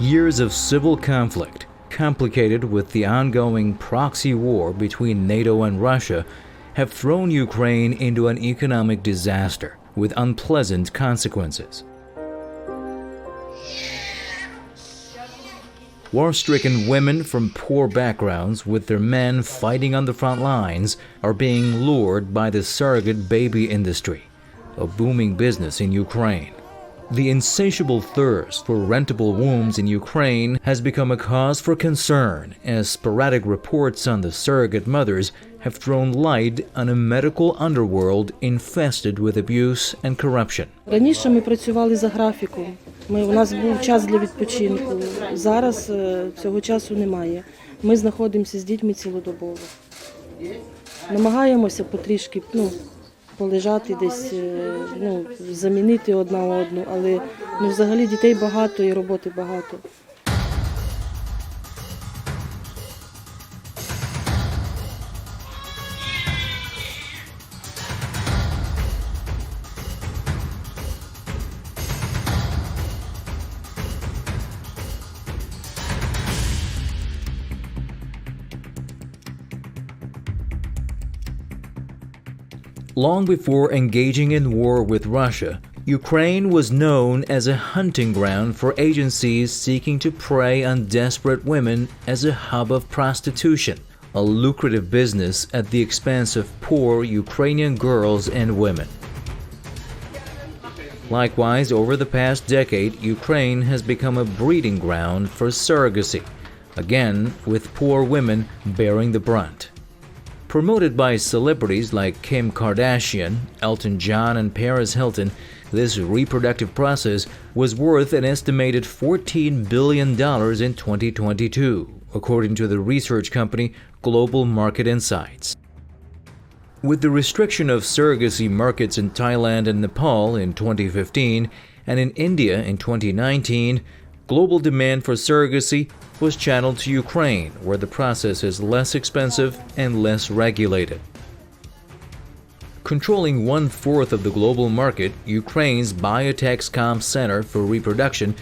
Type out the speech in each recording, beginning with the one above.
Years of civil conflict, complicated with the ongoing proxy war between NATO and Russia, have thrown Ukraine into an economic disaster with unpleasant consequences. War-stricken women from poor backgrounds with their men fighting on the front lines are being lured by the surrogate baby industry, a booming business in Ukraine. The insatiable thirst for rentable wombs in Ukraine has become a cause for concern as sporadic reports on the surrogate mothers have thrown light on a medical underworld infested with abuse and corruption. Раніше ми працювали за графіком. У нас був час для відпочинку. Зараз цього часу немає. Ми знаходимося з дітьми цілодобово. Намагаємося потрішки, полежати десь, замінити одна одну, але взагалі дітей багато і роботи багато. Long before engaging in war with Russia, Ukraine was known as a hunting ground for agencies seeking to prey on desperate women as a hub of prostitution, a lucrative business at the expense of poor Ukrainian girls and women. Likewise, over the past decade, Ukraine has become a breeding ground for surrogacy, again with poor women bearing the brunt. Promoted by celebrities like Kim Kardashian, Elton John, and Paris Hilton, this reproductive process was worth an estimated $14 billion in 2022, according to the research company Global Market Insights. With the restriction of surrogacy markets in Thailand and Nepal in 2015 and in India in 2019, global demand for surrogacy was channeled to Ukraine, where the process is less expensive and less regulated. Controlling 1/4 of the global market, Ukraine's Biotexcom Center for Reproduction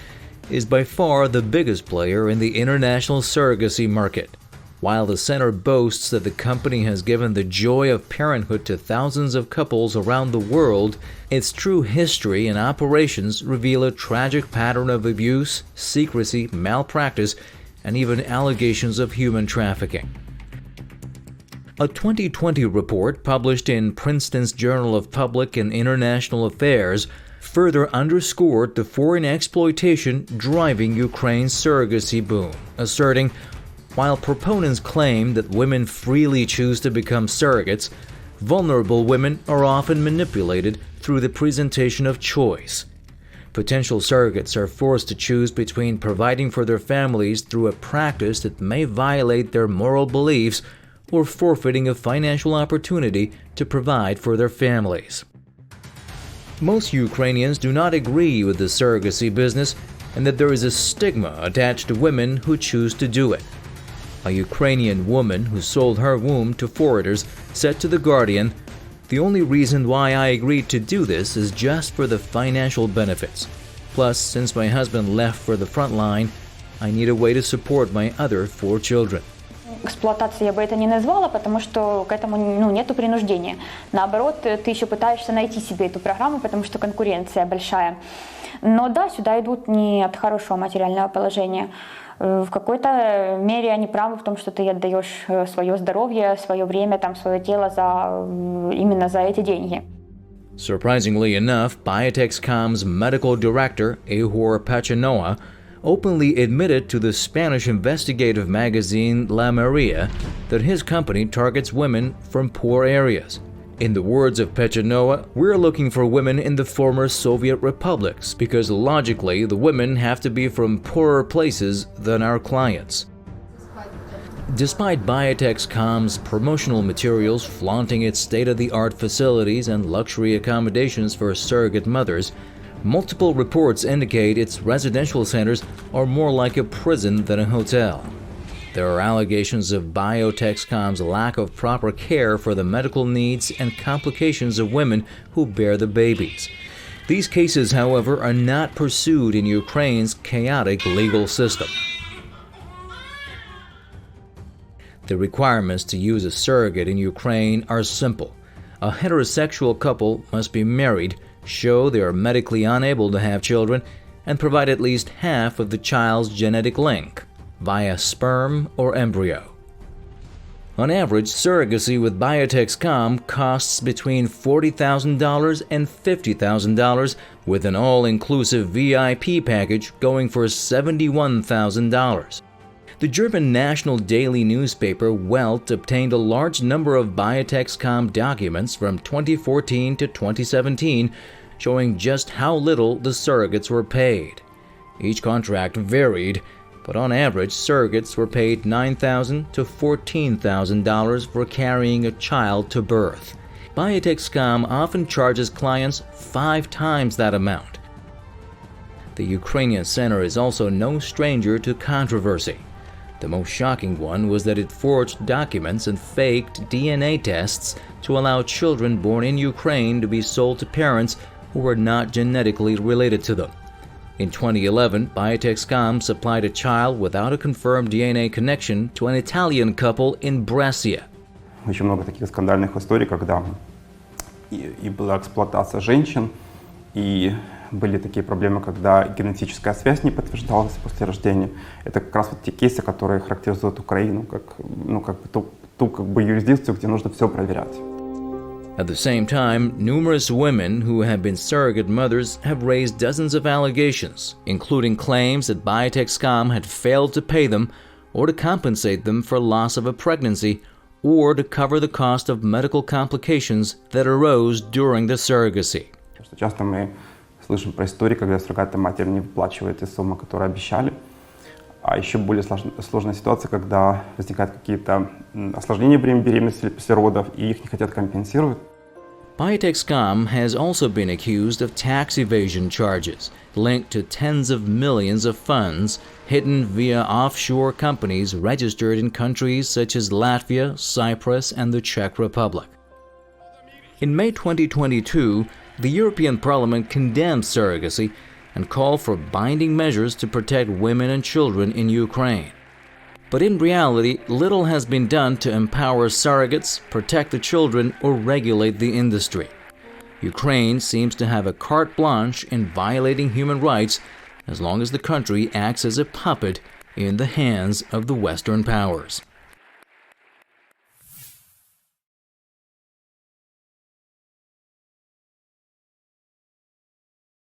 is by far the biggest player in the international surrogacy market. While the center boasts that the company has given the joy of parenthood to thousands of couples around the world, its true history and operations reveal a tragic pattern of abuse, secrecy, malpractice, and even allegations of human trafficking. A 2020 report published in Princeton's Journal of Public and International Affairs further underscored the foreign exploitation driving Ukraine's surrogacy boom, asserting, while proponents claim that women freely choose to become surrogates, vulnerable women are often manipulated through the presentation of choice. Potential surrogates are forced to choose between providing for their families through a practice that may violate their moral beliefs or forfeiting a financial opportunity to provide for their families. Most Ukrainians do not agree with the surrogacy business and that there is a stigma attached to women who choose to do it. A Ukrainian woman who sold her womb to foreigners said to The Guardian, "The only reason why I agreed to do this is just for the financial benefits. Plus, since my husband left for the front line, I need a way to support my other 4 children." Эксплуатацией я бы это не назвала, потому что к этому нету принуждения. Наоборот, ты еще пытаешься найти себе эту программу, потому что конкуренция большая. Но да, сюда идут не от хорошего материального положения. В какой-то мере они правы в том, что ты отдаешь свое здоровье, свое время, свое тело именно за эти деньги. Surprisingly enough, Biotexcom's medical director, Ehor Pachanoa, openly admitted to the Spanish investigative magazine La Maria that his company targets women from poor areas. In the words of Pechanoa, "We're looking for women in the former Soviet republics because logically the women have to be from poorer places than our clients." Despite Biotexcom's promotional materials flaunting its state-of-the-art facilities and luxury accommodations for surrogate mothers, multiple reports indicate its residential centers are more like a prison than a hotel. There are allegations of Biotexcom's lack of proper care for the medical needs and complications of women who bear the babies. These cases, however, are not pursued in Ukraine's chaotic legal system. The requirements to use a surrogate in Ukraine are simple. A heterosexual couple must be married, show they are medically unable to have children, and provide at least half of the child's genetic link via sperm or embryo. On average, surrogacy with Biotexcom costs between $40,000 and $50,000, with an all-inclusive VIP package going for $71,000. The German national daily newspaper Welt obtained a large number of Biotexcom documents from 2014 to 2017, showing just how little the surrogates were paid. Each contract varied, but on average, surrogates were paid $9,000 to $14,000 for carrying a child to birth. Biotexcom often charges clients 5 times that amount. The Ukrainian center is also no stranger to controversy. The most shocking one was that it forged documents and faked DNA tests to allow children born in Ukraine to be sold to parents who were not genetically related to them. In 2011, Biotexcom supplied a child without a confirmed DNA connection to an Italian couple in Brescia. Очень много таких скандальных историй, когда и была эксплуатация женщин, и были такие проблемы, когда генетическая связь не подтверждалась после рождения. Это как раз вот те кейсы, которые характеризуют Украину как ту юрисдикцию, где нужно все проверять. At the same time, numerous women who have been surrogate mothers have raised dozens of allegations, including claims that Biotexcom had failed to pay them or to compensate them for loss of a pregnancy or to cover the cost of medical complications that arose during the surrogacy. Часто мы слышим про истории, когда суррогатная матерь не выплачивает те суммы, которые обещали. А еще более сложная ситуация, когда возникают какие-то осложнения во время беременности или после родов, и их не хотят компенсировать. Biotexcom has also been accused of tax evasion charges linked to tens of millions of funds hidden via offshore companies registered in countries such as Latvia, Cyprus, and the Czech Republic. In May 2022, the European Parliament condemned surrogacy and called for binding measures to protect women and children in Ukraine. But in reality, little has been done to empower surrogates, protect the children, or regulate the industry. Ukraine seems to have a carte blanche in violating human rights as long as the country acts as a puppet in the hands of the Western powers.